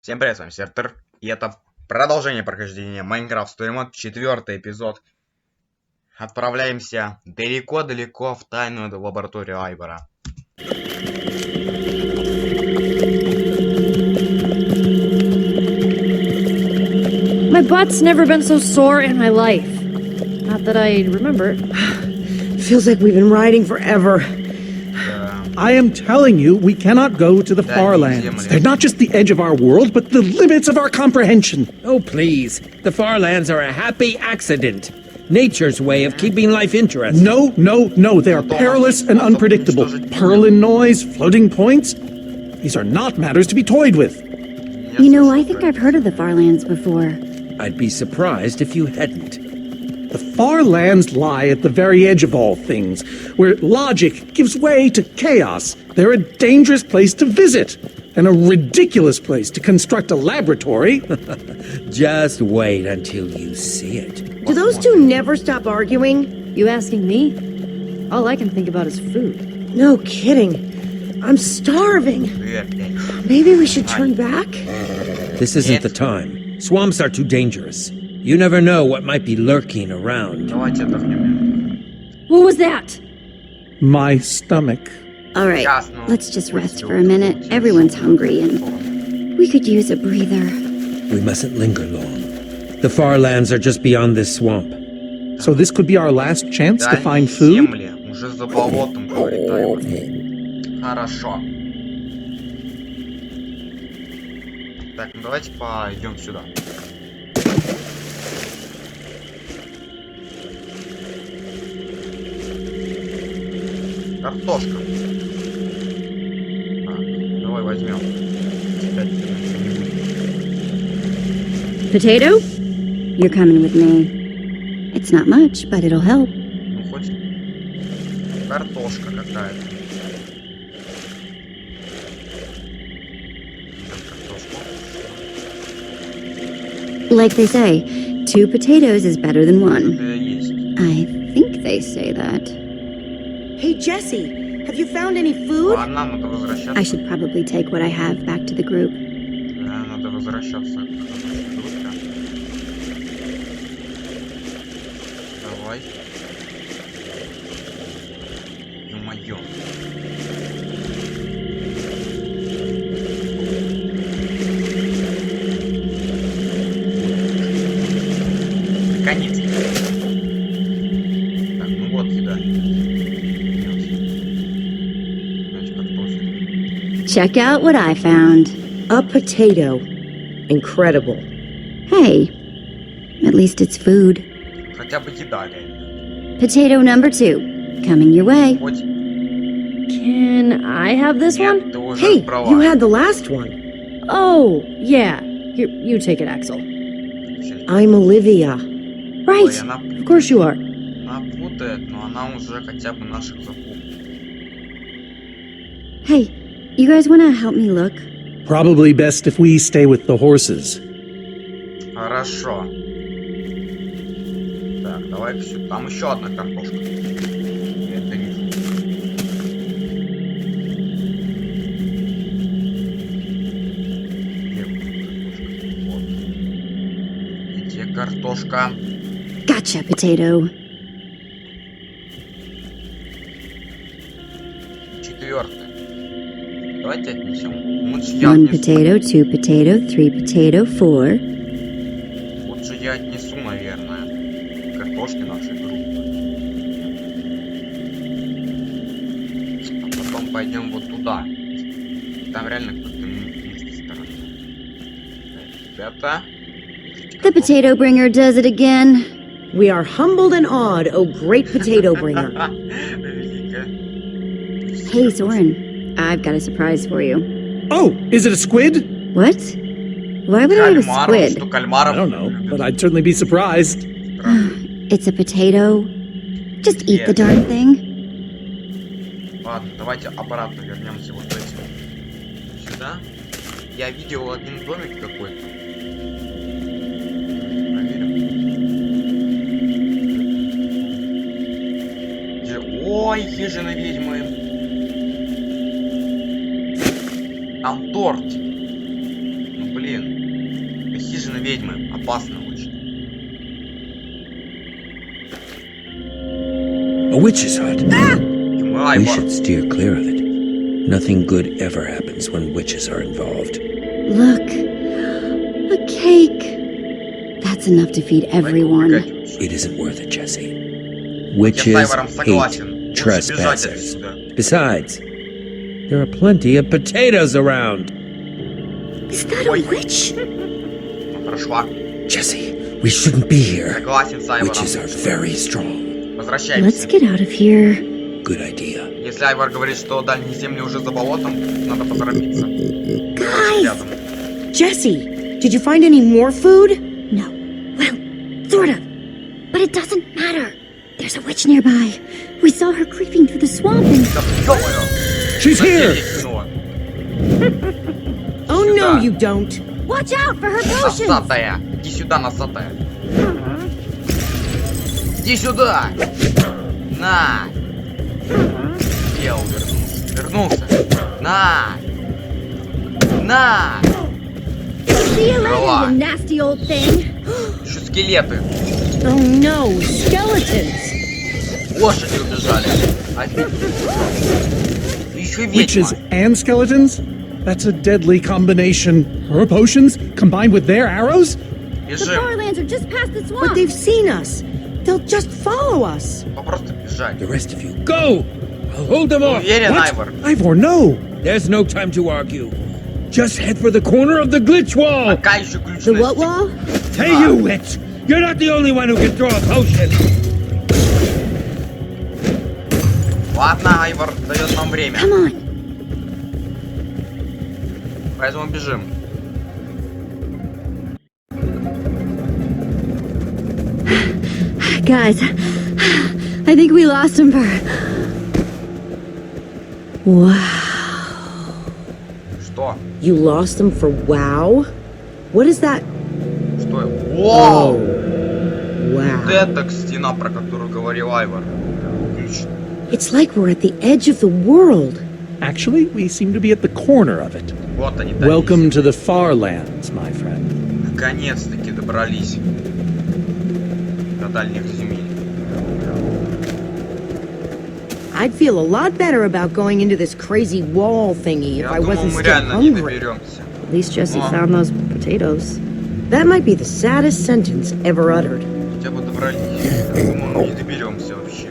Всем привет, с вами Завтра, и это продолжение прохождения Майнкрафт Стоимод, 4-й эпизод. Отправляемся далеко-далеко в тайную лабораторию Айбора. My butt's never been so sore in my life. Not that I remember. Feels like we've been riding forever. I am telling you, we cannot go to the far lands. They're not just the edge of our world, but the limits of our comprehension. Oh, please. The far lands are a happy accident. Nature's way of keeping life interesting. No. They are perilous and unpredictable. Purlin noise, floating points. These are not matters to be toyed with. You know, I think I've heard of the Farlands before. I'd be surprised if you hadn't. The far lands lie at the very edge of all things, where logic gives way to chaos. They're a dangerous place to visit, and a ridiculous place to construct a laboratory. Just wait until you see it. Do those two never stop arguing? You asking me? All I can think about is food. No kidding. I'm starving. Maybe we should turn back? This isn't the time. Swamps are too dangerous. You never know what might be lurking around. What was that? My stomach. All right, let's just rest for a minute. Everyone's hungry and we could use a breather. We mustn't linger long. The far lands are just beyond this swamp. So this could be our last chance to find food? Уже за болотом пролетают. Хорошо. Так, ну давайте пойдем сюда. Картошка. Так, давай возьмем. Potato? You're coming with me. It's not much, but it'll help. Ну хоть картошка какая-то. Like they say, 2 potatoes is better than 1. Есть. I think they say that. Hey, Jesse, have you found any food? Ладно, надо возвращаться. I should probably take what I have back to the group. Да, надо возвращаться к группе. Давай. Ё-моё. Наконец-то. Так, ну вот еда. Значит, картофель. Check out what I found. A potato. Incredible. Hey, at least it's food. Хотя бы еда, реально. Potato number 2, coming your way. Хоть Can I have this one? нет, ты уже Hey, брала. you had the last one. Oh, yeah. Here, you take it, Axel. I'm Olivia. Right. Ой, она Of course you are. путает, но она уже хотя бы наших запомнит. Hey, you guys want to help me look? Probably best if we stay with the horses. Хорошо. Так, давай все. Там еще одна картошка. Я это вижу. Где картошка? Вот. Где картошка? Gotcha, potato. 4. Давайте отнесем. Лучше 1 я отнесу. potato, 2 potato, 3 potato, 4. Лучше я отнесу, наверное, картошки нашей группы. А потом пойдем вот туда. Там реально кто-то вместе стороны. Ребята. The potato bringer does it again. We are humbled and awed, oh great potato bringer. Hey, Soren, I've got a surprise for you. Oh, is it a squid? What? Why would I have a Кальмаров, что squid? кальмаров. I don't know, but I'd certainly be surprised. It's a potato. Just eat the darn thing. Ладно, давайте обратно вернемся вот этим. Сюда. Я видел один домик какой-то. Проверим. Ой, хижина ведьмы. Там торт. Ну блин. ведьмы. Опасно очень. A witch's hut. И мы, We Айвор. should steer clear of it. Nothing good ever happens when witches are involved. Look, a cake. That's enough to feed everyone. It isn't worth it, Jesse. Я с Witches Айвором hate согласен. Лучше бежать trespassers. отсюда. Besides, there are plenty of potatoes around. Is that a witch? Прошла. Jesse, we shouldn't be here. Согласен с Айвором. Witches are very strong. Let's Возвращаемся. get out of here. Good idea. Если Айвор говорит, что дальние земли уже за болотом, надо поторопиться. Guys! Рядом. Jesse, did you find any more food? No. Well, sort of. But it doesn't matter. There's a witch nearby. We saw her creeping through the swamp and... Да ё-моё! She's here! Кинула. Oh Сюда. no, you don't. Watch out for her potions! Носатая! Иди сюда, носатая! Иди сюда! На! Я увернулся. Вернулся! На! На! See you later, Крыла. you nasty old thing! Еще скелеты! Oh no, skeletons. Лошади убежали! Еще ведьма! Witches and skeletons? That's a deadly combination. Her potions combined with their arrows? The Бежим! Farlands are just past the swamp! But they've seen us. They'll just follow us. Просто бежать! The rest of you, go! I'll hold them off. Уверен, What? Айвор! Ivor, no! There's no time to argue. Just head for the corner of the glitch wall. Пока еще ключ The на what стекле. wall? Hey, you witch! You're not the only one who can throw a potion. Ладно, Айвор дает нам время. Come on! Поэтому бежим. Guys, I think we lost him for... Wow. Что? You lost them for wow? What is that? Что? Вау! Wow. Вот это стена, про которую говорил Айвор. Отлично. It's like we're at the edge of the world. Actually, we seem to be at the corner of it. Вот они, Welcome to the far lands, my friend. Наконец-таки добрались до дальних земель. I'd feel a lot better about going into this crazy wall thingy if Я I думал, wasn't мы still реально не hungry. доберемся. At least Jesse Well. found those potatoes. That might be the saddest sentence ever uttered. Хотя бы добрались. Я думаю, мы не доберемся вообще.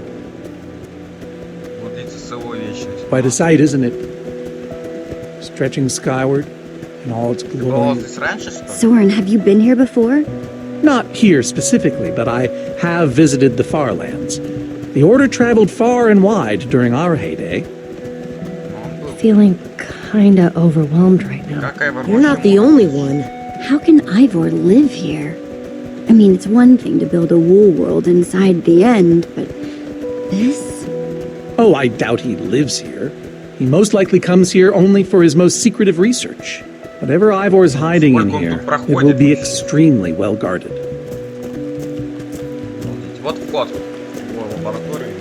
Вот длится целую вечность. Quite a sight, isn't it? Stretching skyward in all its Ты был glory. здесь раньше, что ли? Soren, have you been here before? Not here specifically, but I have visited the far lands. The Order traveled far and wide during our heyday. Он был. Feeling kinda overwhelmed right now. Как Айвор You're not вообще the мог? only one. How can Ivor live here? I mean, it's one thing to build a wool world inside the end, but this? Oh, I doubt he lives here. He most likely comes here only for his most secretive research. Whatever Ivor's hiding in here, it will be extremely well guarded. Вот вход в его лабораторию.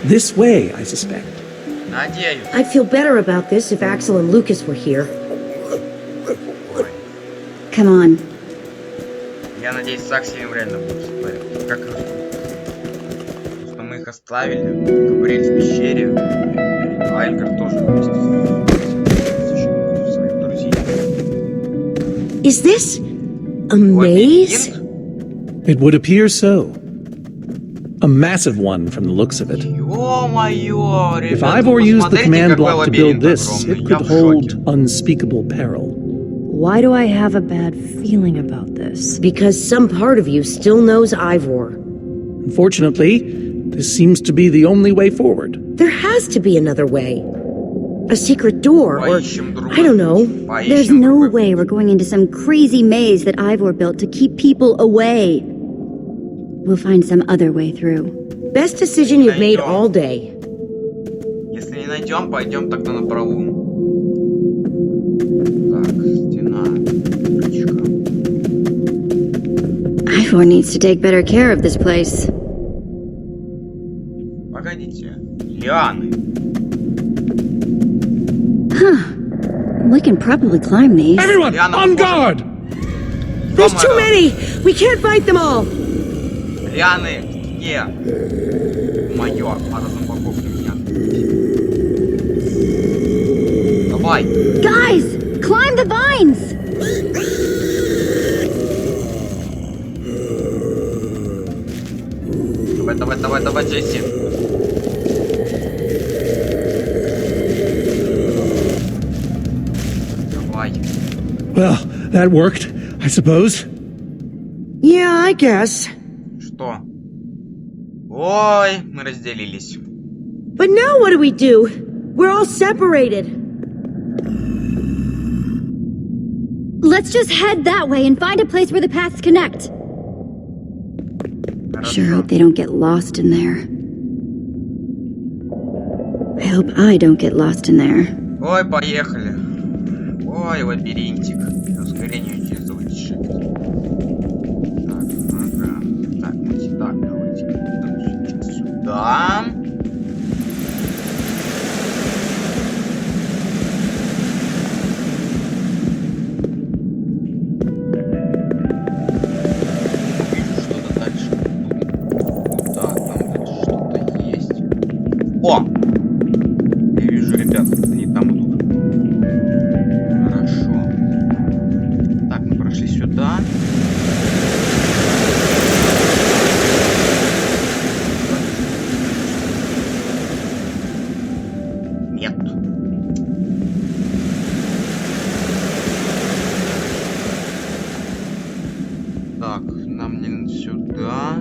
This way, I suspect. Надеюсь. I'd feel better about this if Axel and Lucas were here. Ой. Come on. Я надеюсь, с Акселем реально будет всё в порядке. Как их... Просто мы их оставили. Габриэль в пещере. Айльгар тоже вместе с своих друзей. Is this a maze? Лабиринт? It would appear so. A massive one from the looks of it. Ё-моё, If ребята, Ivor used the посмотрите, command какой block to build лабиринт this, огромный. it Я could в шоке. hold unspeakable peril. Why do I have a bad feeling about this? Because some part of you still knows Ivor. Unfortunately, this seems to be the only way forward. There has to be another way. A secret door, or Поищем другой I don't know. путь. Поищем There's no другой way we're going into some crazy maze that Ivor built to keep people away. We'll find some other way through. Best decision you've made all day. путь. Если не найдем, пойдем тогда на пролом. Так, стена. Ручка. Ivor needs to take better care of this place. Погодите. Лианы. We can probably climb these. Everyone, on guard! There's too many! We can't fight them all! Лианы, где? Моё, пара зомбаков меня. Давай. Guys, climb the vines! Давай, Джесси. Давай. Well, that worked, I suppose. Yeah, I guess. Что? Ой, мы разделились. But now what do we do? We're all separated. Let's just head that way and find a place where the paths connect. Sure hope they don't get lost in there. I hope I don't get lost in there. Ой, поехали. Ой, лабиринтик. Ускорение через лучше. Так, ага. Так, давайте так, давайте. Сюда. О! Я вижу, ребят, они там идут. Хорошо. Так, мы прошли сюда. Нет. Так, нам не сюда.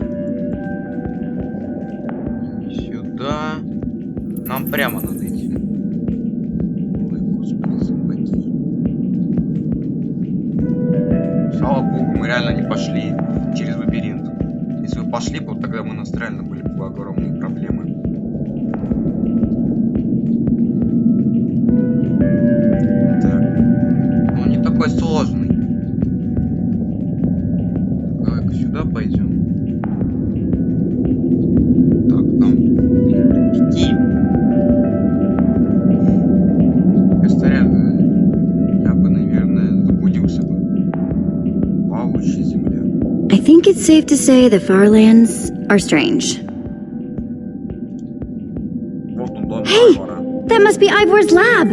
Не сюда. Нам прямо надо идти. Ой, господи, зомбаки. Слава богу, мы реально не пошли через лабиринт. Если бы пошли, то тогда у нас реально были бы огромные проблемы. Так. Он не такой сложный. Давай-ка сюда пойдем. Так, там тупики. I think it's safe to say the Farlands are strange. Hey! That must be Ivor's lab!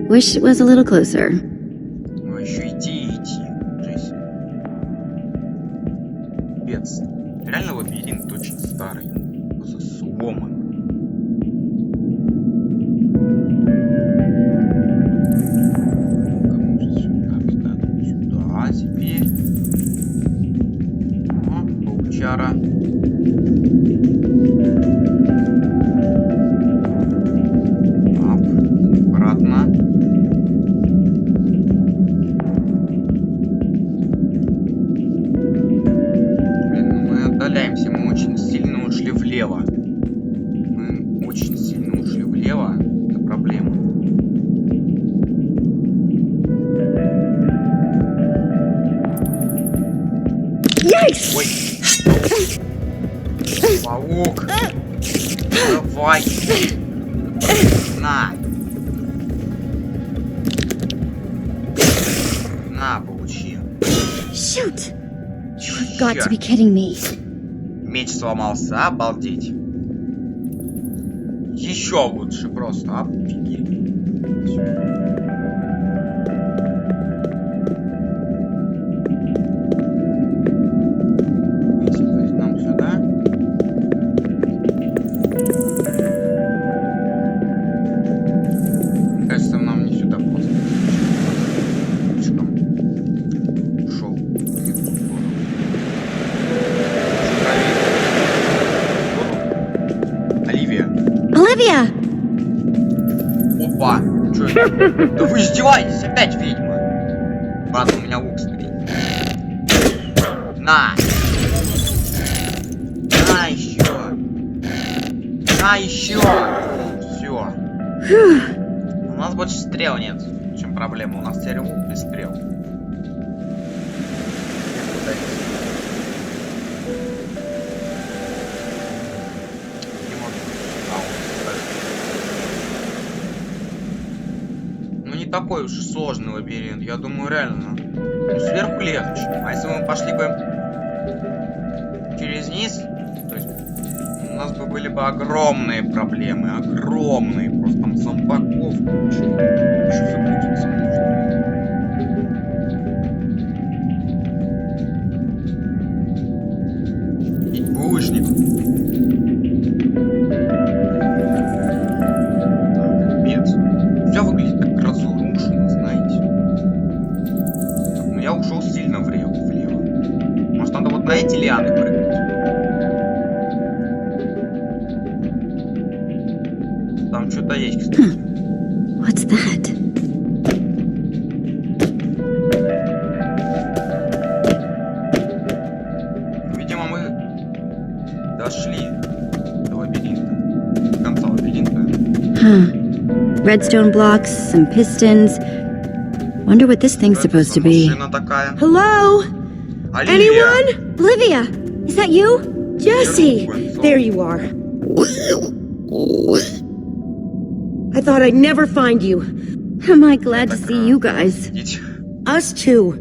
Wish it was a little closer. Ну еще идти, Джесси. Пец. Реально лабиринт очень старый. Просто сломан. Сюда теперь. Паучара. Обратно. Блин, ну мы отдаляемся, мы очень сильно ушли влево. Мы очень сильно ушли влево. Это проблема. Yikes! Ой. Паук. Давай. На. На, получи. Shoot! You've got to be kidding me. Меч сломался, обалдеть. Еще лучше просто, офигеть. Нам сюда. Мне кажется, нам не сюда просто. Слишком ушел. Оливия. Olivia! Опа! Чё это? Да вы издеваетесь, опять ведьма! Ладно, у меня лук стоит. На! На еще! На еще! Все. У нас больше стрел нет. В чем проблема? У нас теперь лук без стрел. такой уж сложный лабиринт. Я думаю, реально. Ну, сверху легче. А если мы пошли бы через низ, то есть у нас бы были бы огромные проблемы. Огромные. Просто там зомбаков куча. Еще запутаться можно. И булыжник. Все выглядит так разрушено, знаете. Но я ушел сильно влево. Может, надо вот на эти лианы прыгнуть? Там что-то есть, кстати. What's that? Видимо, мы дошли до лабиринта. До конца лабиринта. Redstone blocks, some pistons. Wonder what this thing's supposed to be. Машина такая. Hello? Оливия. Anyone? Olivia, is that you? Jesse! There you are. I thought I'd never find you. Am I glad to see you guys? Идите. Us too.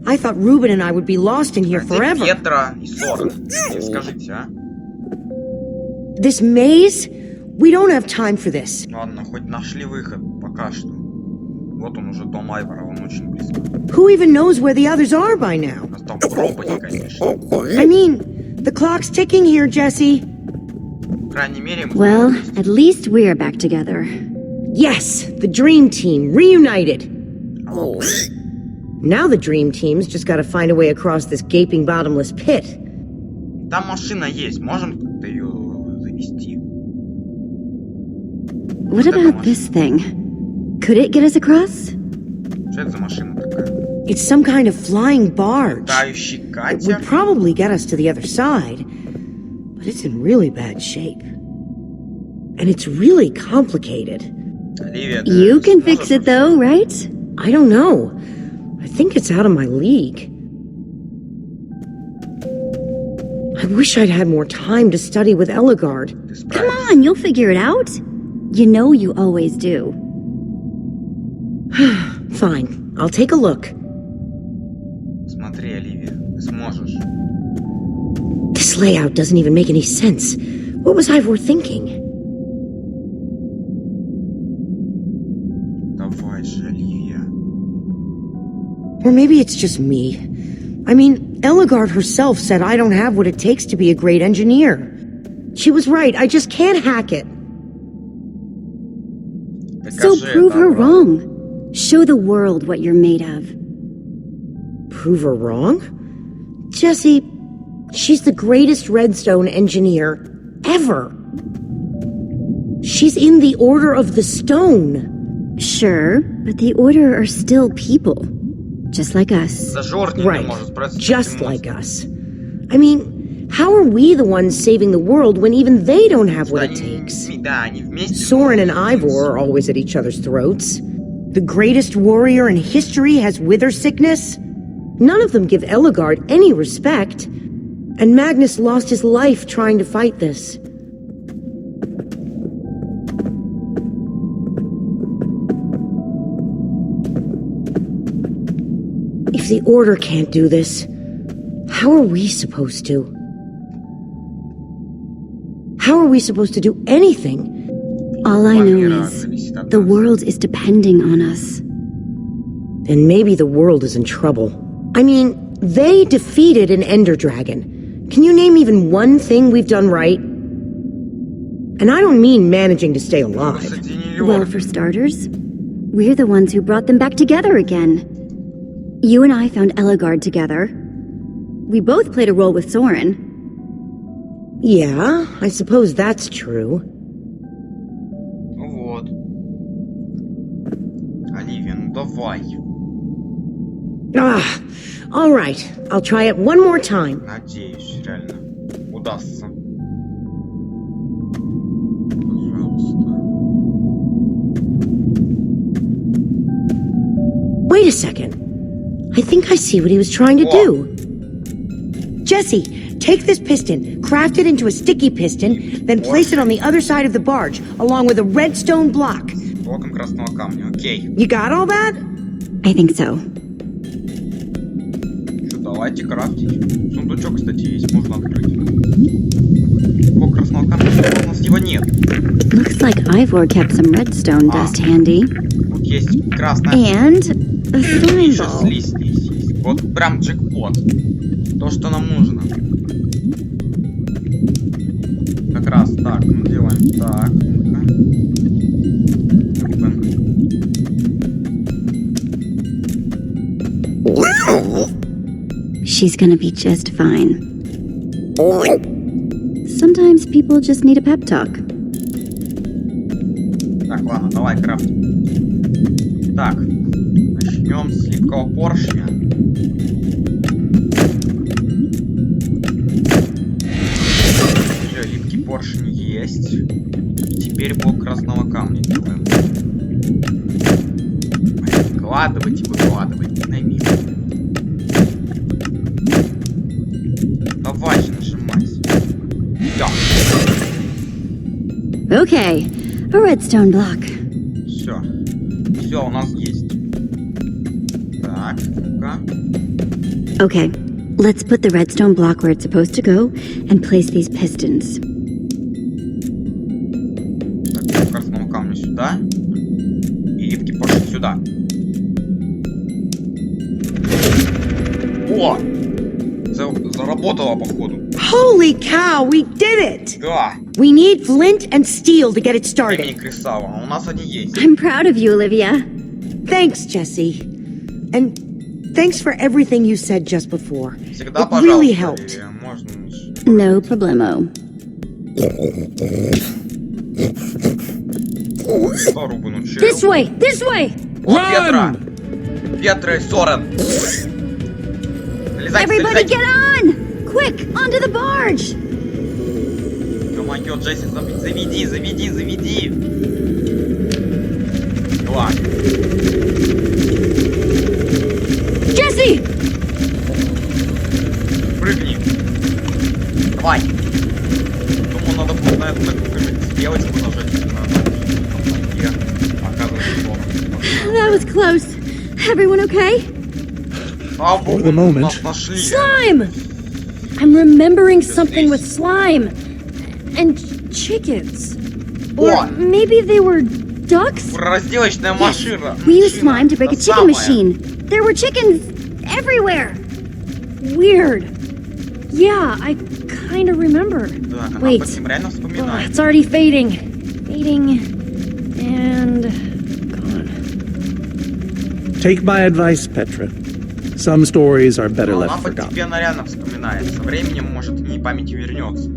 I thought Ruben and I would be lost in here Где forever. Петра и Сорен? Скажите, а? This maze? We don't have time for this. Ладно, хоть нашли выход, пока что. Вот он уже, дом Айвора, он очень близко. Who even knows where the others are by now? У нас там роботы, конечно. I mean, the clock's ticking here, Jesse. По крайней мере, мы... Well, at least we're back together. Yes, the dream team, reunited. Now the dream team's just gotta find a way across this gaping bottomless pit. Там машина есть, можем как-то ее завести? What about this thing? Could it get us across? Что это за машина такая? It's some kind of flying barge. Летающий It катер? would probably get us to the other side, but it's in really bad shape. And it's really complicated. Оливия, ты You can сможешь fix it though, right? I don't know. I think it's out of my league. I wish I'd had more time to study with Eligard. Ты Come справишься. on, you'll figure it out. You know you always do. Fine, I'll take a look. Смотри, Оливия, ты сможешь. This layout doesn't even make any sense. What was Ivor thinking? Давай же, Оливия. Or maybe it's just me. I mean, Eligard herself said I don't have what it takes to be a great engineer. She was right, I just can't hack it. So Докажи prove это, her брат. wrong. Show the world what you're made of. Prove her wrong? Jesse, she's the greatest redstone engineer ever. She's in the Order of the Stone. Sure, but the Order are still people. Just like us. Даже Ордена Right, может справиться с just этим like us. I mean, how are we the ones saving the world when even they don't have what it takes? Да, они вместе. Soren and Ivor are always at each other's throats. The greatest warrior in history has wither sickness. None of them give Eligard any respect. And Magnus lost his life trying to fight this. If the Order can't do this, how are we supposed to? How are we supposed to do anything? All I know is the world is depending on us. Then maybe the world is in trouble. I mean, they defeated an Ender Dragon. Can you name even one thing we've done right? And I don't mean managing to stay alive. Well, for starters, we're the ones who brought them back together again. You and I found Eligard together. We both played a role with Soren. Yeah, I suppose that's true. Вот. Оливия, ну давай. Ah, all right. I'll try it one more time. Надеюсь, реально. Удастся. Пожалуйста. Wait a second. I think I see what he was trying to do. Jesse, take this piston, craft it into a sticky piston, then place it on the other side of the barge, along with a redstone block. Блоком красного камня, окей. You got all that? I think so. Что, давайте крафтить. Сундучок, кстати, есть, можно открыть. Блок красного камня, у нас его нет. Looks like Ivor kept some redstone dust handy. Вот есть красная. And a slime Еще ball. слизь здесь есть. Вот прям джекпот. То, что нам нужно. Как раз так, мы делаем так. She's gonna be just fine. Sometimes people just need a pep talk. Так, ладно, давай крафт. Так, начнем с липкого поршня. Все, липкий поршень есть. И теперь блок красного камня делаем. Выкладывайте, динамит. Давай же нажимать. Всё. Okay, a redstone block. Все, у нас есть. Так, ну-ка. Okay, let's put the redstone block where it's supposed to go and place these pistons. Так, красному камню сюда. И липкий поршень сюда. О! Заработало, походу. Holy cow, we did it! Да. We need flint and steel to get it Времени started. кристалла. А у нас они есть. I'm proud of you, Olivia. Thanks, Jesse. And thanks for everything you said just before. Всегда, It пожалуйста. really helped. Или можно... No problemo. Рубы научил. This way! This way! О, Петра! Петра и Сорен! Залезайте, Everybody залезайте! get on! Quick, onto the barge! Ё-моё, Джесси, заведи! Ладно. Jesse! Прыгни. Давай. Думаю, надо будет на это как-нибудь сделать, нажать на ноге. Оказывается, что. That was close. Everyone okay? Слава богу, For the moment. нас нашли. Slime! I'm remembering something with slime. And chickens. Or What? maybe they were ducks? Разделочная машина. We used slime to break a Та chicken самая. machine. There were chickens everywhere. Weird. Yeah, I kind of remember. Да, она Wait. об этом реально Oh, вспоминает. it's already fading. Fading. And gone. Take my advice, Petra. Some stories are better Она left forgotten. постепенно реально вспоминает. Со временем, может, к ней память и вернется.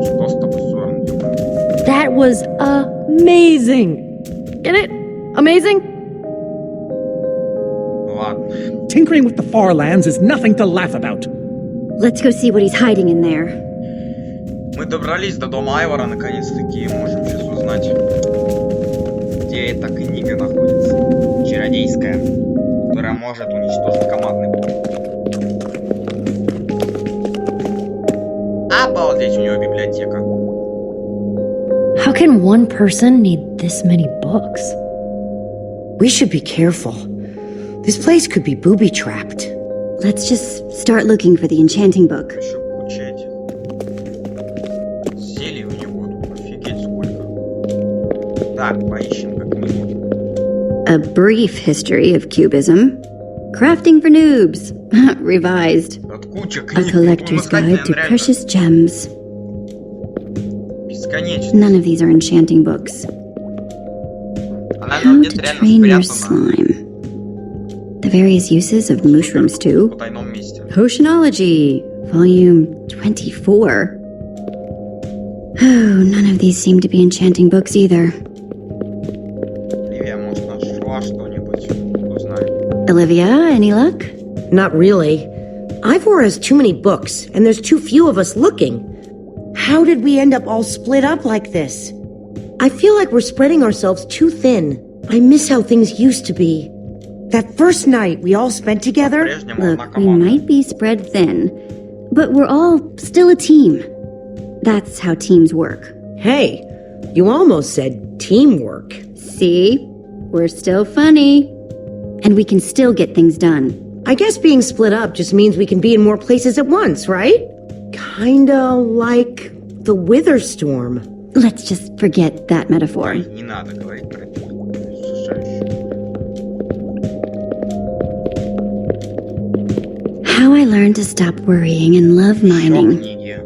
Что с тобой, Сорен? That was amazing. Get it? Amazing? Ладно. Tinkering with the far lands is nothing to laugh about. Let's go see what he's hiding in there. Мы добрались до дома Айвора, наконец-таки, и можем сейчас узнать, где эта книга находится. Чародейская, которая может уничтожить командный блок. Обалдеть, у него библиотека. How can one person need this many books? We should be careful. This place could be booby-trapped. Let's just start looking for the enchanting book. Еще куча этих зелий у него тут, офигеть сколько. Так, поищем как минимум. A brief history of cubism. Crafting for noobs. Revised. Тут куча A книг. collector's guide to precious gems. Бесконечно. None of these are enchanting books. Она How где-то to реально train your спрятана slime. The various uses of mushrooms по too. тайном месте. Potionology, volume 24. Oh, none of these seem to be enchanting books either. Оливия, может, нашла что-нибудь? Кто знает. Olivia, any luck? Not really. Ivor has too many books, and there's too few of us looking. How did we end up all split up like this? I feel like we're spreading ourselves too thin. I miss how things used to be. That first night we all spent together, По-прежнему Look, одна we команда. might be spread thin, But we're all still a team. That's how teams work. Hey, you almost said teamwork. See? We're still funny. And we can still get things done. I guess being split up just means we can be in more places at once, right? Kinda like the Wither Storm. Let's just forget that metaphor. Ой, не надо говорить про это. Ужасающе. How I Learned to Stop Worrying and Love Еще Mining. книги.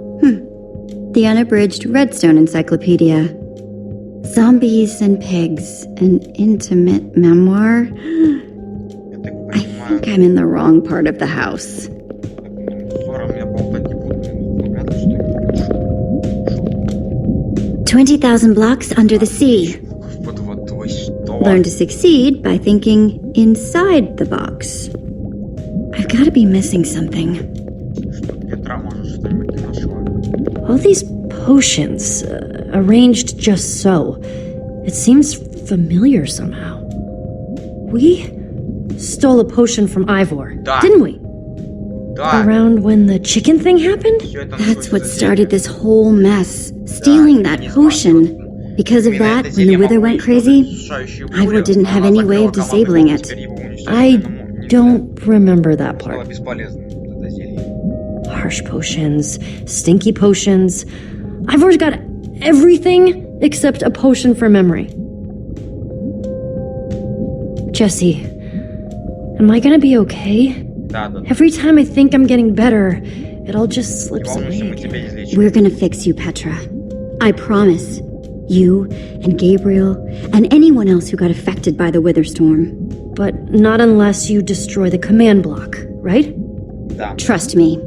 The Unabridged Redstone Encyclopedia. Zombies and Pigs, an intimate memoir. Я так I понимаю, think I'm in the wrong part of the house. ссором я болтать не буду. Понятно, что я не 20,000 blocks under the sea. под водой, что? Learn to succeed by thinking inside the box. I've got to be missing something. Что, Петра, может, что-нибудь ты нашла? All these potions, arranged just so. It seems familiar somehow. We stole a potion from Ivor, Да. didn't we? Да. Around when the chicken thing happened? Всё это That's what находится started здесь. this whole mess. Stealing that potion. Because of Именно that, это when the зелье Wither могло went использовать crazy, сушающую Ivor бурю, didn't но have она any way закрыла of команду, disabling it. теперь его уничтожить I нельзя. don't remember that Было part. бесполезно, это зелье. Harsh potions, stinky potions. Ivor's got everything except a potion for memory. Jesse, am I gonna be okay? Да, да, да. Every time I think I'm getting better, it all just Не slips волнуйся, мы away. тебя излечим. we're gonna fix you, Petra. I promise. You and Gabriel and anyone else who got affected by the Wither Storm. But not unless you destroy the command block, right? Да. Trust me.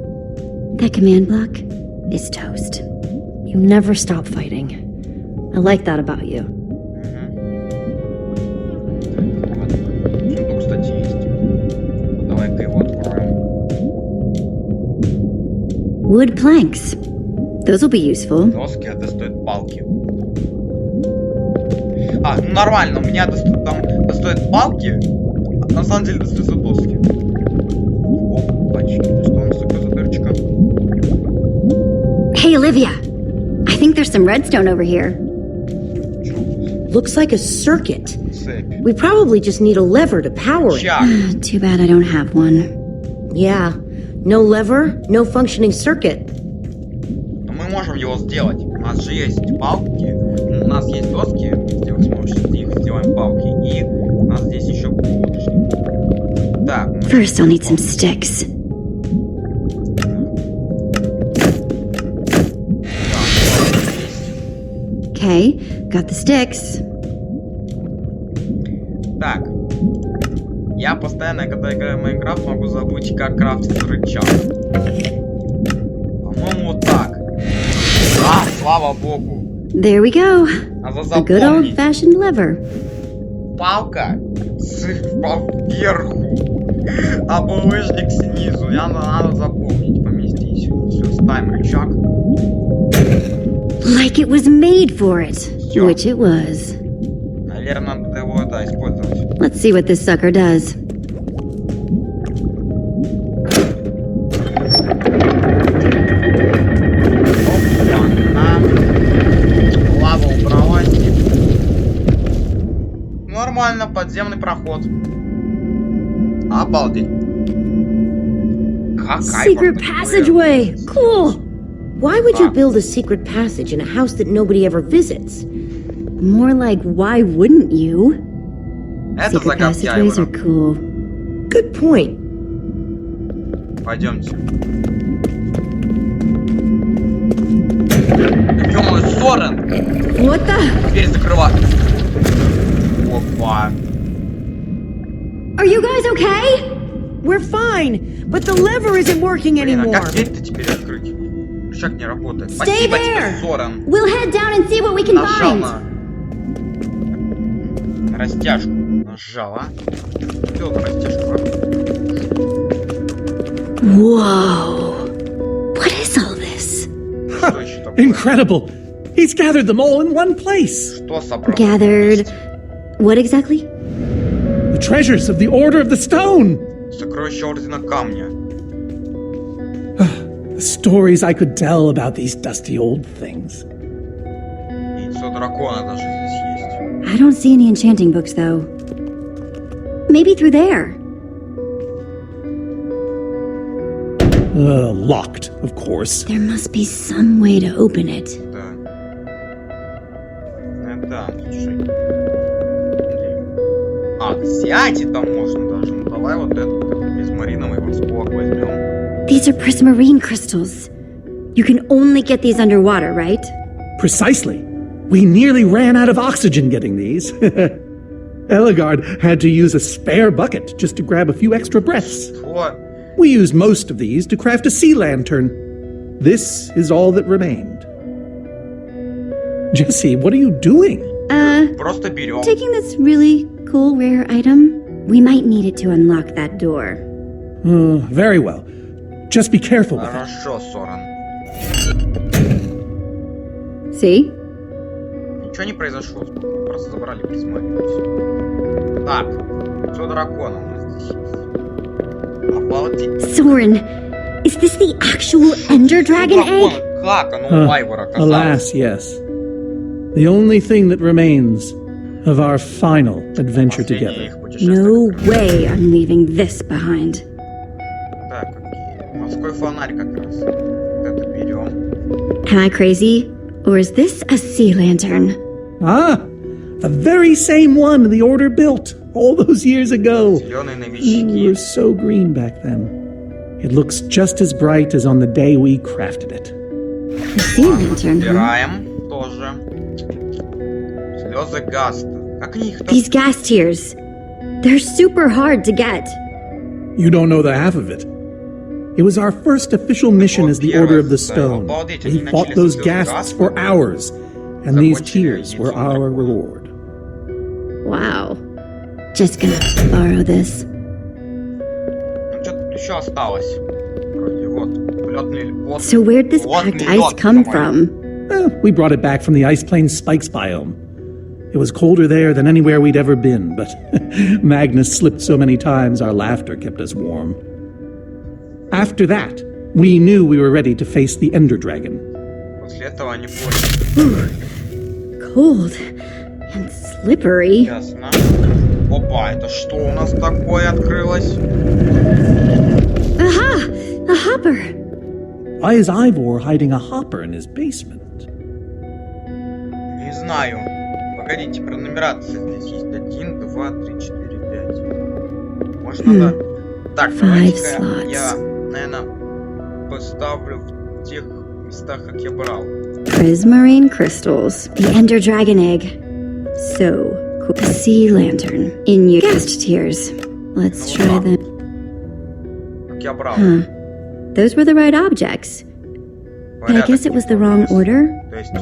That command block is toast. You never stop fighting. I like that about you. Сундук, кстати, есть. Давай-ка его откроем. Wood planks. Those will be useful. Доски, это стоит палки. А, ну нормально, у меня там достоят палки, а на самом деле достаются доски. Опачки, что у нас такое за дырочка? Hey, Olivia. I think there's some redstone over here. Чё? Looks like a circuit. Цепь. We probably just need a lever to power it. Чак. Too bad I don't have one. Yeah. No lever, no functioning circuit. Но мы можем его сделать. У нас же есть палки, у нас есть доски, если вы сможете их сделаем палки, и у нас здесь еще булочник. Так, мы First, I'll need some sticks. Okay, got the sticks. Так. Я постоянно, когда играю в Майнкрафт, могу забыть, как крафтится рычаг. По-моему, вот так. А, слава богу. There we go. Надо A good запомнить. old-fashioned lever. Палка вверху, а булыжник снизу. Надо запомнить, поместить. Все, ставим рычаг. Like it was made for it. Всё. Which it was. Наверное, надо его, да, использовать. Let's see what this sucker does. Опа-на. Лава убралась. Нормально, подземный проход. Обалдеть. Какая Secret passageway! Cool! Why would you build a secret passage in a house that nobody ever visits? More like, why wouldn't you? Это Secret загадки passageways are Айвора. cool. Good point. Пойдемте. Ё-моё, Сорен! What the? Дверь закрывай. Опа. Are you guys okay? We're fine, but the lever isn't working Блин, а anymore. как дверь-то теперь открыть? Рычаг не работает. Stay Спасибо тебе, there. Сорен. We'll head down and see what we can Нажал find. на растяжку. Нажал, а? Сделал на растяжку, а? Whoa. What is all this? Что еще такое? Incredible! He's gathered them all in one place. Что собрал? Gathered. What exactly? The treasures of the Order of the Stone. Сокровище Ордена Камня. The stories I could tell about these dusty old things. Яйцо дракона даже здесь есть. I don't see any enchanting books, though. Maybe through there. Locked, of course. There must be some way to open it. Да. Да, слушай. А, взять это можно даже. Ну давай вот этот призмариновый восковок возьмем. These are prismarine crystals. You can only get these underwater, right? Precisely. We nearly ran out of oxygen getting these. Eligard had to use a spare bucket just to grab a few extra breaths. Что? We used most of these to craft a sea lantern. This is all that remained. Jesse, what are you doing? Просто берем. Taking this really cool rare item. We might need it to unlock that door. Very well. Just be careful with it. Хорошо, Соран. See? Ничего не произошло. Просто забрали призмарин. Так, яйцо дракона у нас здесь есть. Обалдеть. Soren, is this the actual Ender Dragon egg? Как оно у Айвора Alas, оказалось? yes. The only thing that remains of our final adventure Последнее together. их путешествие. No way I'm leaving this behind. Так, какие? Морской фонарь как раз. Вот это берем. Am I crazy? Or is this a sea lantern? Ah, the very same one the Order built all those years ago. Зеленые We новички. were so green back then. It looks just as bright as on the day we crafted it. A sea lantern, huh? Убираем тоже. Слезы Гаста. Как они их These gas tears. They're super hard to get. You don't know the half of it. It was our first official mission as the Order of the Stone. We fought those ghasts for hours, and these tears were our reward. Wow. Just gonna borrow this. Ну, что тут еще осталось? Вроде вот. Лётный вот. So where'd this Вот packed лёд, ice come по-моему. from? We brought it back from the Ice Plains Spikes biome. It was colder there than anywhere we'd ever been, but Magnus slipped so many times our laughter kept us warm. After that, we knew we were ready to face the Ender Dragon. После этого они поняли. Cold and slippery. Ясно. Опа, это что у нас такое открылось? Aha! A hopper! Why is Ivor hiding a hopper in his basement? Не знаю. Погодите, пронумерация здесь есть. 1, 2, 3, 4, 5. Может надо... Так, давайте-ка slots. я, наверное, поставлю в тех местах, как я брал. Prismarine crystals. The Ender Dragon egg. So cool. A sea lantern. In your gas tears. Let's try them. Как я брал. Huh. Those were the right objects. But I guess it was the wrong order. То есть...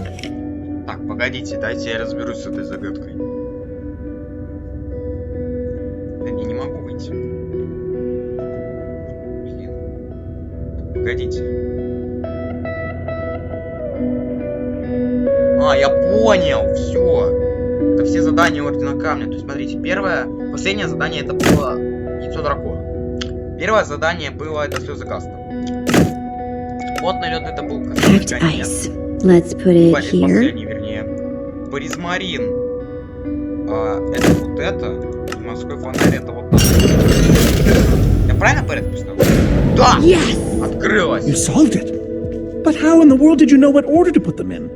Так, погодите, дайте я разберусь с этой загадкой. Да не могу выйти. Блин. Погодите. А, я понял, все. Это все задания Ордена Камня. То есть, смотрите, последнее задание это было яйцо дракона. Первое задание было это слезы Гаста. Плотный лед это был Packed ice. Let's put it here. Последний, вернее. Призмарин. Это вот это. И морской фонарь это вот так. Я правильно порядок поставил? Да! Yes! Открылось! You solved it. But how in the world did you know what order to put them in?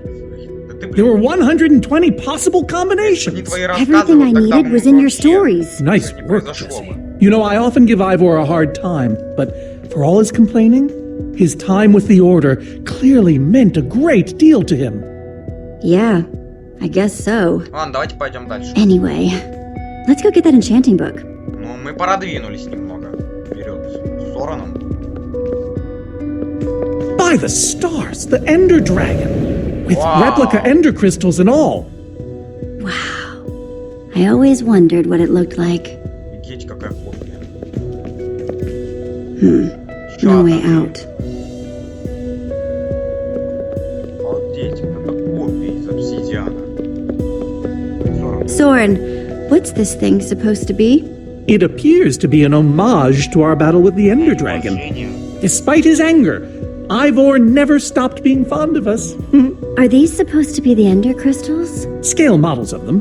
Да ты, There were блин, 120 possible не combinations. твои рассказы, Everything I вот тогда needed мы was in your вообще stories. Nice не work, произошло Jesse. бы. You know, I often give Ivor a hard time, but for all his complaining, his time with the Order clearly meant a great deal to him. Yeah, I guess so. Ладно, давайте пойдем дальше. Anyway, let's go get that enchanting book. Ну, мы продвинулись немного вперед с Сораном. By the stars, the Ender Dragon! With Wow. replica Ender crystals and all. Wow. I always wondered what it looked like. Офигеть, какая копия. Ещё No одна. way out. Обалдеть, это копия из обсидиана. Соран. Soren, what's this thing supposed to be? It appears to be an homage to our battle with the Ender Dragon. Уважение. Despite his anger, Ivor never stopped being fond of us. Are these supposed to be the Ender crystals? Scale models of them.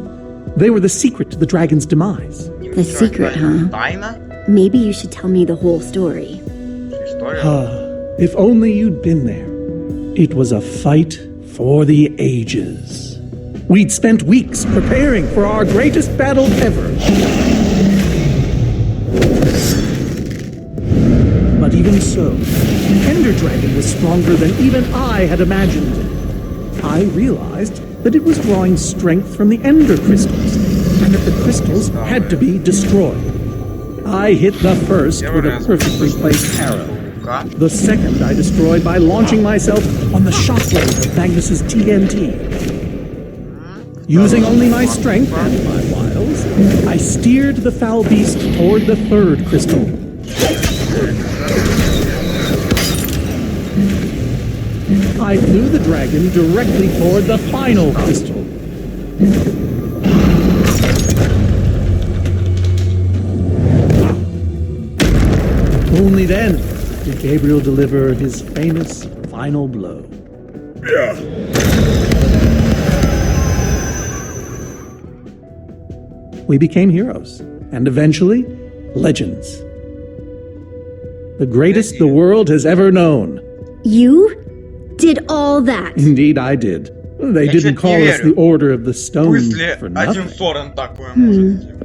They were the secret to the dragon's demise. The secret, huh? Тайна? Maybe you should tell me the whole story. История? If only you'd been there. It was a fight for the ages. We'd spent weeks preparing for our greatest battle ever. But even so, the Ender Dragon was stronger than even I had imagined. I realized that it was drawing strength from the Ender crystals, and that the crystals had to be destroyed. I hit the first with a perfectly placed arrow. The second I destroyed by launching myself on the shockwave of Magnus's TNT. Using only my strength and my wiles, I steered the foul beast toward the third crystal. I flew the dragon directly toward the final crystal. Only then did Gabriel deliver his famous final blow. We became heroes, and eventually, legends. The greatest the world has ever known. You did all that? Indeed, I did. They didn't call us the Order of the Stone for nothing.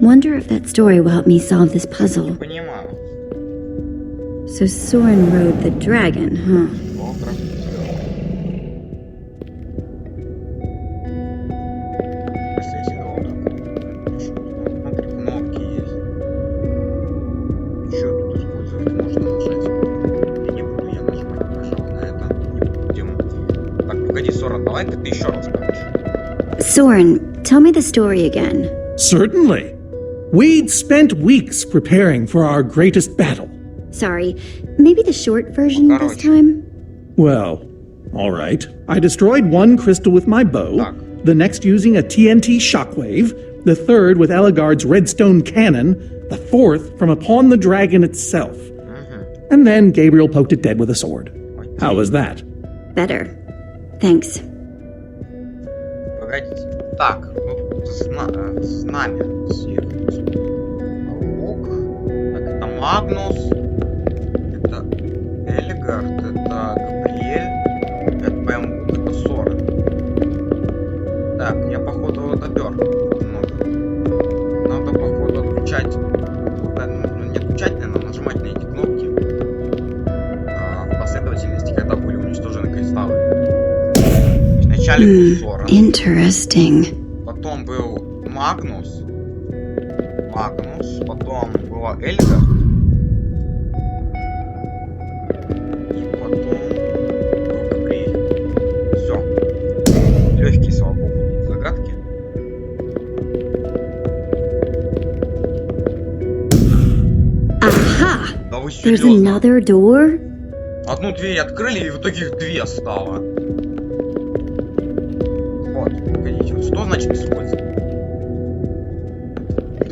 Wonder if that story will help me solve this puzzle. Понимаю. So Soren rode the dragon, huh? Завтра. Смотри, кнопки есть. Еще тут использовать можно нажать. Я не буду, я нажимать, пожалуй, на это. Не будем. Так, погоди, Сорен, давай-ка ты еще раз, короче. Soren, tell me the story again. Certainly. We'd spent weeks preparing for our greatest battle. Sorry, maybe the short version this time? Well, all right. I destroyed one crystal with my bow, Так. the next using a TNT shockwave, the third with Ellegaard's redstone cannon, the fourth from upon the dragon itself. And then Gabriel poked it dead with a sword. How was that? Better. Thanks. Погодите. Так, ну, знамя съехать. Лук. Так, это Магнус. Это Эльгард. Это Габриэль. Это ПМ, это Сорен. Так, я походу его допер. Немного. Надо походу отключать. Ну, не отключать, наверное, нажимать на эти кнопки. В последовательности, когда были уничтожены кристаллы. Вначале был Сорен. Interesting. Потом был Магнус, потом была Эльгард, и потом был Габриэль. Все. Легкие, слава богу, загадки. Aha! Да вы There's серьезно? another door? Одну дверь открыли, и в итоге их две стало. Вот, погодите, вот что значит использовать?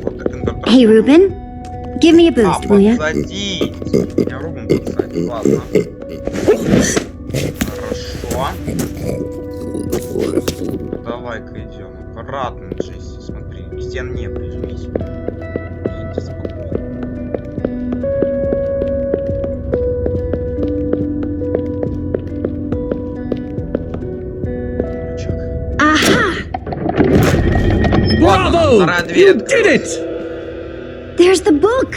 Вот так интерпретация. Hey, Ruben, give me a boost, will ya? Подсадить. Меня Рубен подсадить, ладно. Хорошо. Давай-ка идем. Аккуратно, Джесси, смотри. К стене прижмись. Иди спокойно. Рычаг. Aha! Bravo! Вторая дверь You открылась. did it! There's the book!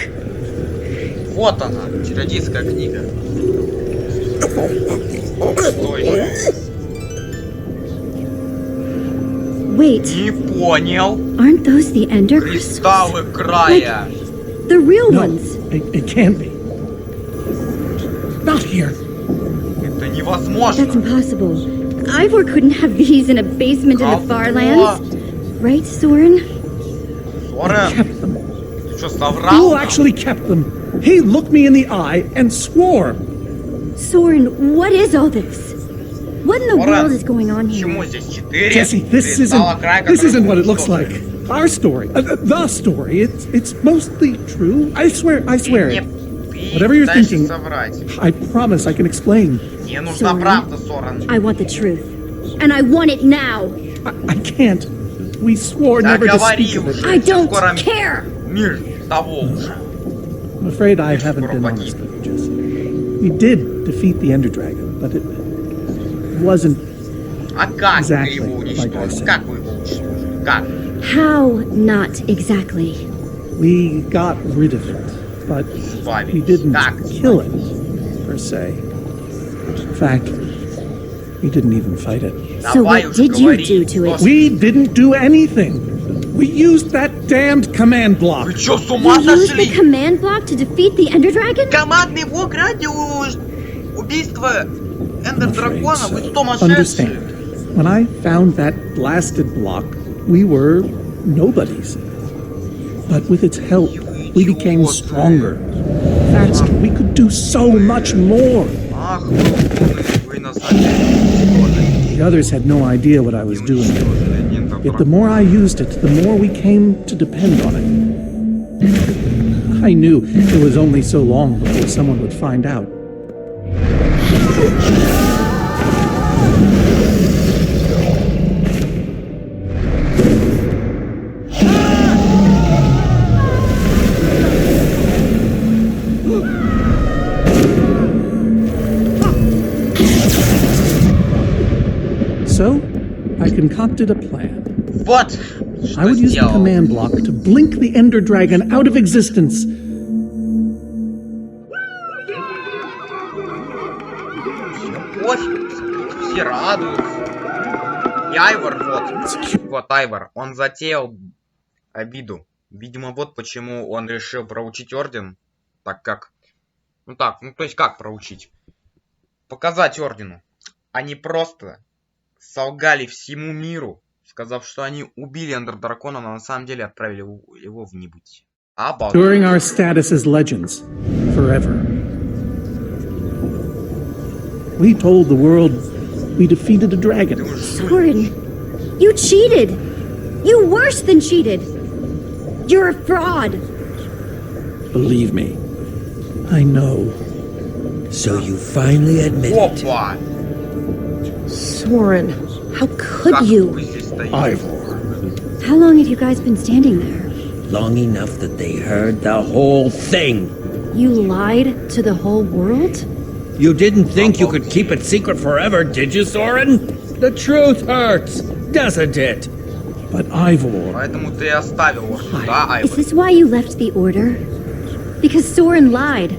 Вот она, чародейская книга. Что еще? Wait, Не понял. aren't those the Ender crystals? Кристаллы края. The real No, ones. it can't be. Not here. Это That's невозможно. impossible. Ivor couldn't have these in a basement in the far lands. Right, Soren? Сорен, Kept them. ты что, соврал Who нам? actually kept them? He looked me in the eye and swore. Soren, what is all this? What in the Сорен, world is going on here? почему здесь 4 Jesse, this кристалла края, isn't которые what it looks like. уничтожили? Our story, the story. It's mostly true. I swear Ты it. не Whatever you're пытаешься thinking, соврать. I promise I can explain. Мне нужна Sorry. правда, Сорен. I want the truth. And I want it now. I can't. We swore Да never to говори speak of it. уже. I don't Скоро care. мир того уже. I'm afraid I Мир haven't скоро been погиб. honest with you, Jesse. We did defeat the Ender Dragon, but it wasn't А как Exactly, вы его like I уничтожили? said. Как вы его уничтожили? Как? How not exactly? We got rid of it, but we Избавились. didn't Как? kill it, per se. In fact, we didn't even fight it. So Давай what уже did you говори. do to it? We didn't do anything. We used that damned command block. Вы чё, с ума You used the сошли? command block to defeat the Ender Dragon? Командный блок ради убийства Эндер I'm afraid Дракона? Вы so. сумасшедшие? Understand, when I found that blasted block, we were nobodies. But with its help, we became stronger, faster. We could do so much more. Ах, вы на самом деле The others had no idea what I was doing. уничтожили Эндер Yet the Дракона. more I used it, the more we came to depend on it. I knew it was only so long before someone would find out. So, I concocted a plan. Вот, I что would use the сделал. command block to blink the Ender Dragon out of existence. Пофиг, все радуются. И Айвор, вот Айвор, он затеял обиду. Видимо, вот почему он решил проучить Орден, так как... Ну, то есть как проучить? Показать Ордену. Они просто солгали всему миру, сказав, что они убили Эндер Дракона, но на самом деле отправили его в небытие. During our status as legends, forever, we told the world we defeated a dragon. Soren, you cheated. You worse than cheated. You're a fraud. Believe me, I know. So you finally admit it. Опа! Soren, how could Как you? вы здесь стоите? Ivor. How long have you guys been standing there? Long enough that they heard the whole thing. You lied to the whole world? You didn't think you could keep it secret forever, did you, Soren? The truth hurts, doesn't it? But Ivor, Поэтому ты и оставил Орден, да, Is Айвор? this why you left the Order? Because Soren lied.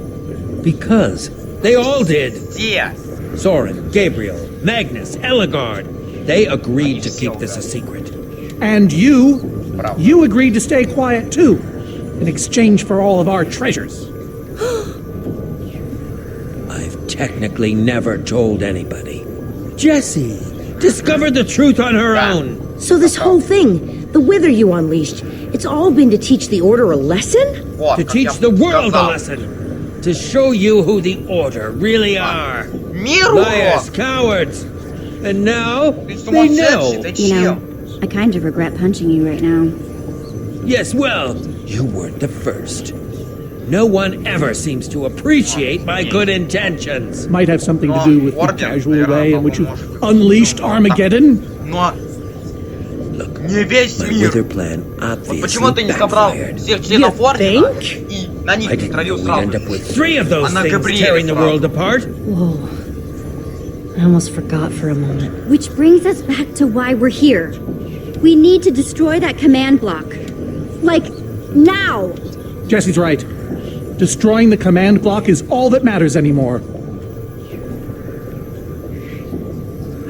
Because they all did. Где? Soren, Gabriel, Magnus, Ellegard. They agreed to keep this a secret. and you, Правда. you agreed to stay quiet too, in exchange for all of our treasures. I've technically never told anybody. Jessie discovered the truth on her own. So this whole thing, the wither you unleashed, it's all been to teach the Order a lesson? Вот, To как я teach the world a сказал. lesson. To show you who the Order really are. Мир Liars, урод! cowards. And now Ты they know. сумасшедший, ты You чем? know, I kind of regret punching you right now. Yes, well, you weren't the first. No one ever seems to appreciate my good intentions. Might have something to do with the casual way in which you unleashed Armageddon. Но Look, не весь my мир. wither plan Вот obviously почему ты не собрал backfired. всех членов You Ордена think? и на них I не didn't know травил we'd сразу? end up with 3 of those Она things Габриэля tearing the сразу. world apart. Whoa. I almost forgot for a moment. Which brings us back to why we're here. We need to destroy that command block. Like, now! Jesse's right. Destroying the command block is all that matters anymore.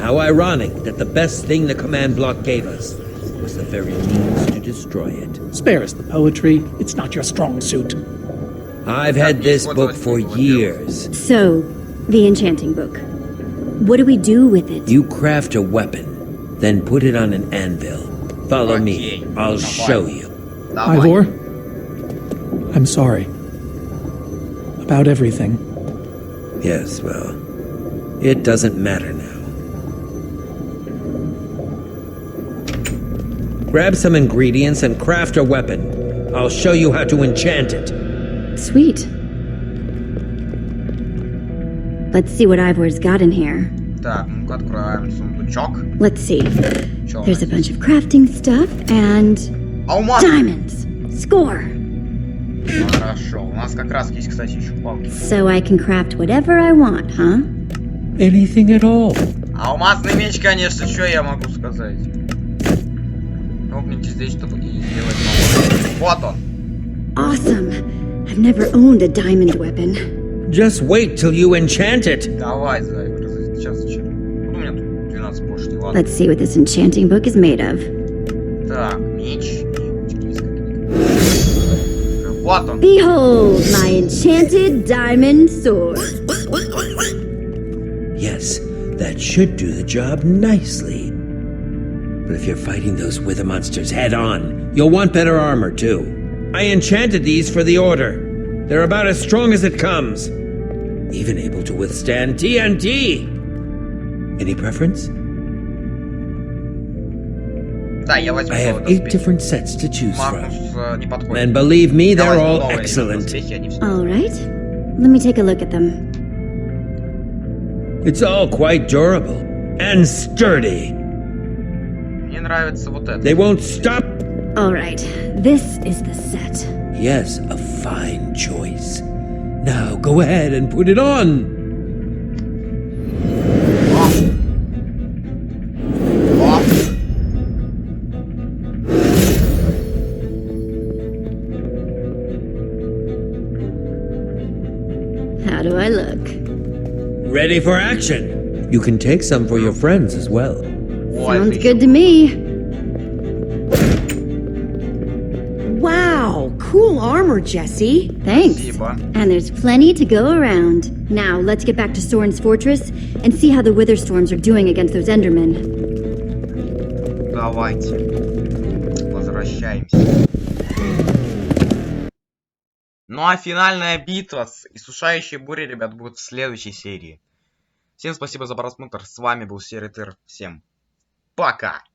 How ironic that the best thing the command block gave us was the very means to destroy it. Spare us the poetry. It's not your strong suit. I've had this book for years. So, the enchanting book. What do we do with it? You craft a weapon, then put it on an anvil. Follow me. Окей, I'll давай. show you. Давай. Ivor, I'm sorry. About everything. Yes, well, it doesn't matter now. Grab some ingredients and craft a weapon. I'll show you how to enchant it. Sweet. Let's see what Ivor's got in here. Так, ну-ка откроем сундучок. Let's see. Чё у There's a нас bunch здесь? of crafting stuff and Алмаз! diamonds. Score. Хорошо. У нас как раз есть, кстати, еще палки. So I can craft whatever I want, huh? Anything at all. Алмазный меч, конечно, что я могу сказать? Кнопните здесь, чтобы и сделать новый. Вот он. Awesome. I've never owned a diamond weapon. Just wait till you enchant it. Давай, Зай, сейчас зачем? Вот у меня тут 12 пошлей, ладно. Let's see what this enchanting book is made of. Так, меч. Вот он. Behold my enchanted diamond sword. Yes, that should do the job nicely. But if you're fighting those wither monsters head on, you'll want better armor too. I enchanted these for the Order. They're about as strong as it comes. Even able to withstand TNT. Any preference? Да, я возьму I have новый 8 доспех. different sets to choose Маркус from. не подходит. And believe me, Я they're возьму all новые excellent. доспехи, они все. All right. Let me take a look at them. It's all quite durable and sturdy. Мне нравится вот это. They won't stop. All right. This is the set. Yes, a fine choice. Now go ahead and put it on. О! How do I look? Ready for action. You can take some for your friends as well. Ой, Sounds отлично. good to me. Wow, cool armor, Jesse. Thanks. Спасибо. And there's plenty to go around. Now, let's get back to Soren's fortress and see how the Witherstorms are doing against those Endermen. Давайте. Возвращаемся. Ну а финальная битва с иссушающей бурей, ребят, будет в следующей серии. Всем спасибо за просмотр. С вами был Серый Тыр. Всем пока!